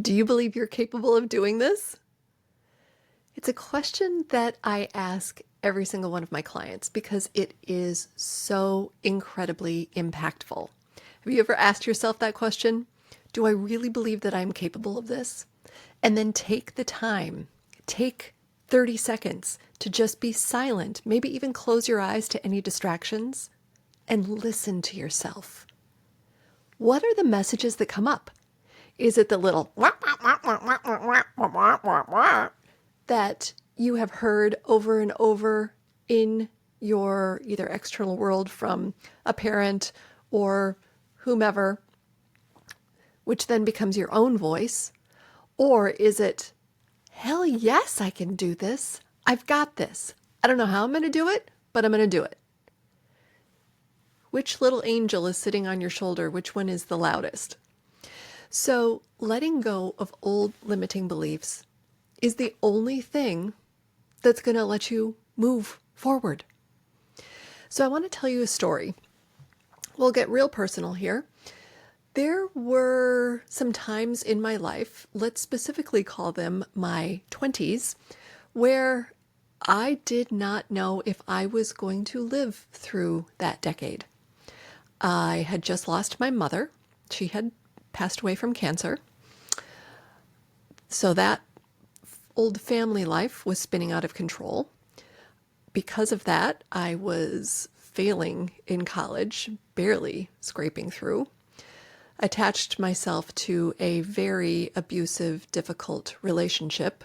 Do you believe you're capable of doing this? It's a question that I ask every single one of my clients because it is so incredibly impactful. Have you ever asked yourself that question? Do I really believe that I'm capable of this? And then take the time, take 30 seconds to just be silent, maybe even close your eyes to any distractions, and listen to yourself. What are the messages that come up? Is it the little that you have heard over and over in your either external world from a parent or whomever, which then becomes your own voice? Or is it, hell yes, I can do this. I've got this. I don't know how I'm going to do it, but I'm going to do it. Which little angel is sitting on your shoulder? Which one is the loudest? So letting go of old limiting beliefs is the only thing that's going to let you move forward. So I want to tell you a story. We'll get real personal here. There were some times in my life, let's specifically call them my 20s, where I did not know if I was going to live through that decade. I had just lost my mother. She had passed away from cancer. So that old family life was spinning out of control. Because of that, I was failing in college, barely scraping through. Attached myself to a very abusive, difficult relationship.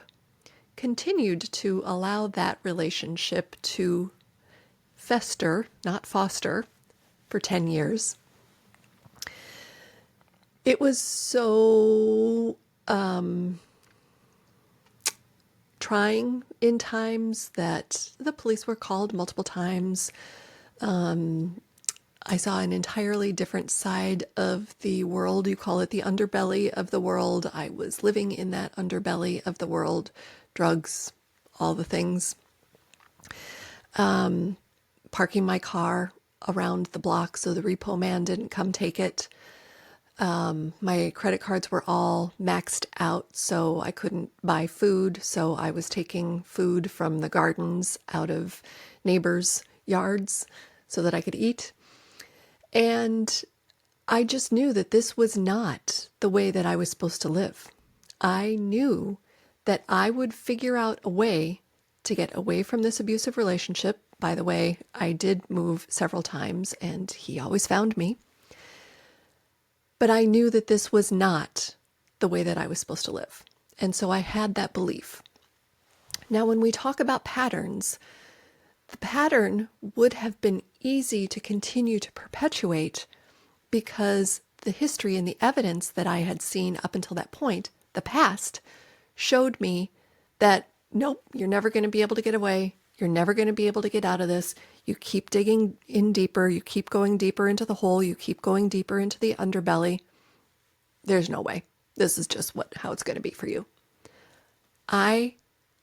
Continued to allow that relationship to fester, not foster, for 10 years. It was so trying in times that the police were called multiple times. I saw an entirely different side of the world. You call it the underbelly of the world. I was living in that underbelly of the world. Drugs, all the things. Parking my car around the block so the repo man didn't come take it. My credit cards were all maxed out, so I couldn't buy food. So I was taking food from the gardens out of neighbors' yards so that I could eat. And I just knew that this was not the way that I was supposed to live. I knew that I would figure out a way to get away from this abusive relationship. By the way, I did move several times and he always found me. But I knew that this was not the way that I was supposed to live. And so I had that belief. Now, when we talk about patterns, the pattern would have been easy to continue to perpetuate because the history and the evidence that I had seen up until that point, the past, showed me that, nope, you're never going to be able to get away. You're never going to be able to get out of this. You keep digging in deeper. You keep going deeper into the hole. You keep going deeper into the underbelly. There's no way. This is just how it's going to be for you. I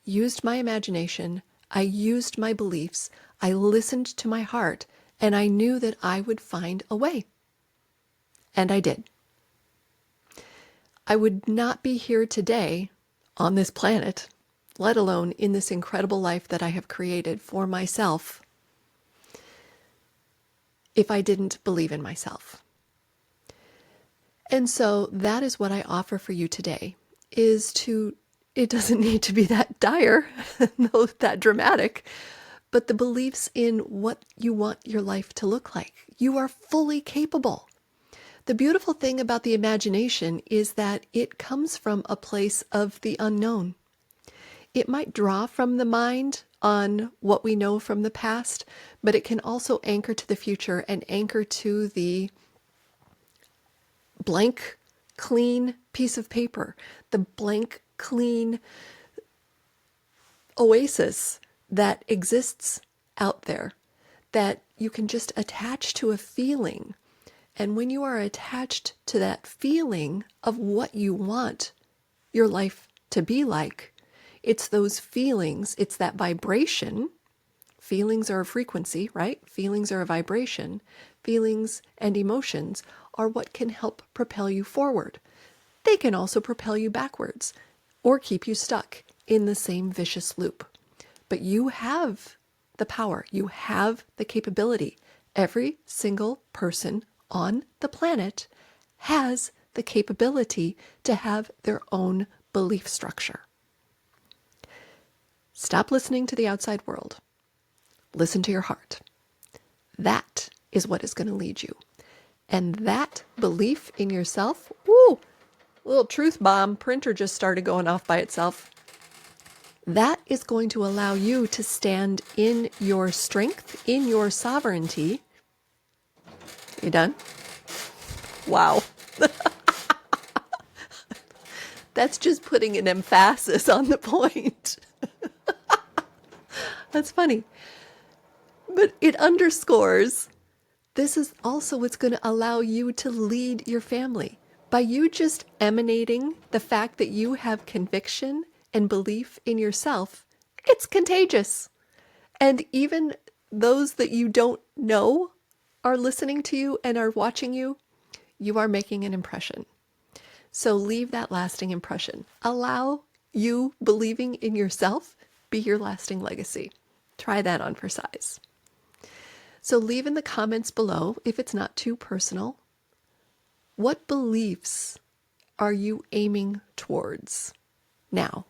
used my imagination. I used my beliefs. I listened to my heart, and I knew that I would find a way. And I did. I would not be here today on this planet, let alone in this incredible life that I have created for myself, if I didn't believe in myself. And so that is what I offer for you today, it doesn't need to be that dire, no, that dramatic, but the beliefs in what you want your life to look like. You are fully capable. The beautiful thing about the imagination is that it comes from a place of the unknown. It might draw from the mind on what we know from the past, but it can also anchor to the future and anchor to the blank, clean piece of paper, the blank, clean oasis that exists out there that you can just attach to a feeling. And when you are attached to that feeling of what you want your life to be like, it's those feelings, it's that vibration. Feelings are a frequency, right? Feelings are a vibration. Feelings and emotions are what can help propel you forward. They can also propel you backwards or keep you stuck in the same vicious loop. But you have the power, you have the capability. Every single person on the planet has the capability to have their own belief structure. Stop listening to the outside world. Listen to your heart. That is what is going to lead you. And that belief in yourself, woo, little truth bomb, printer just started going off by itself. That is going to allow you to stand in your strength, in your sovereignty. You done? Wow. That's just putting an emphasis on the point. That's funny. But it underscores this is also what's going to allow you to lead your family. By you just emanating the fact that you have conviction and belief in yourself, it's contagious. And even those that you don't know are listening to you and are watching you, you are making an impression. So leave that lasting impression. Allow you believing in yourself be your lasting legacy. Try that on for size. So leave in the comments below, if it's not too personal, what beliefs are you aiming towards now?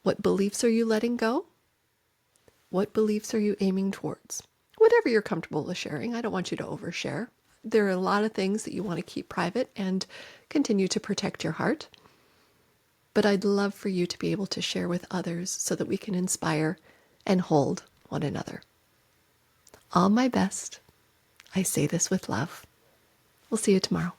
What beliefs are you letting go? What beliefs are you aiming towards? Whatever you're comfortable with sharing. I don't want you to overshare. There are a lot of things that you want to keep private and continue to protect your heart. But I'd love for you to be able to share with others so that we can inspire and hold one another. All my best. I say this with love. We'll see you tomorrow.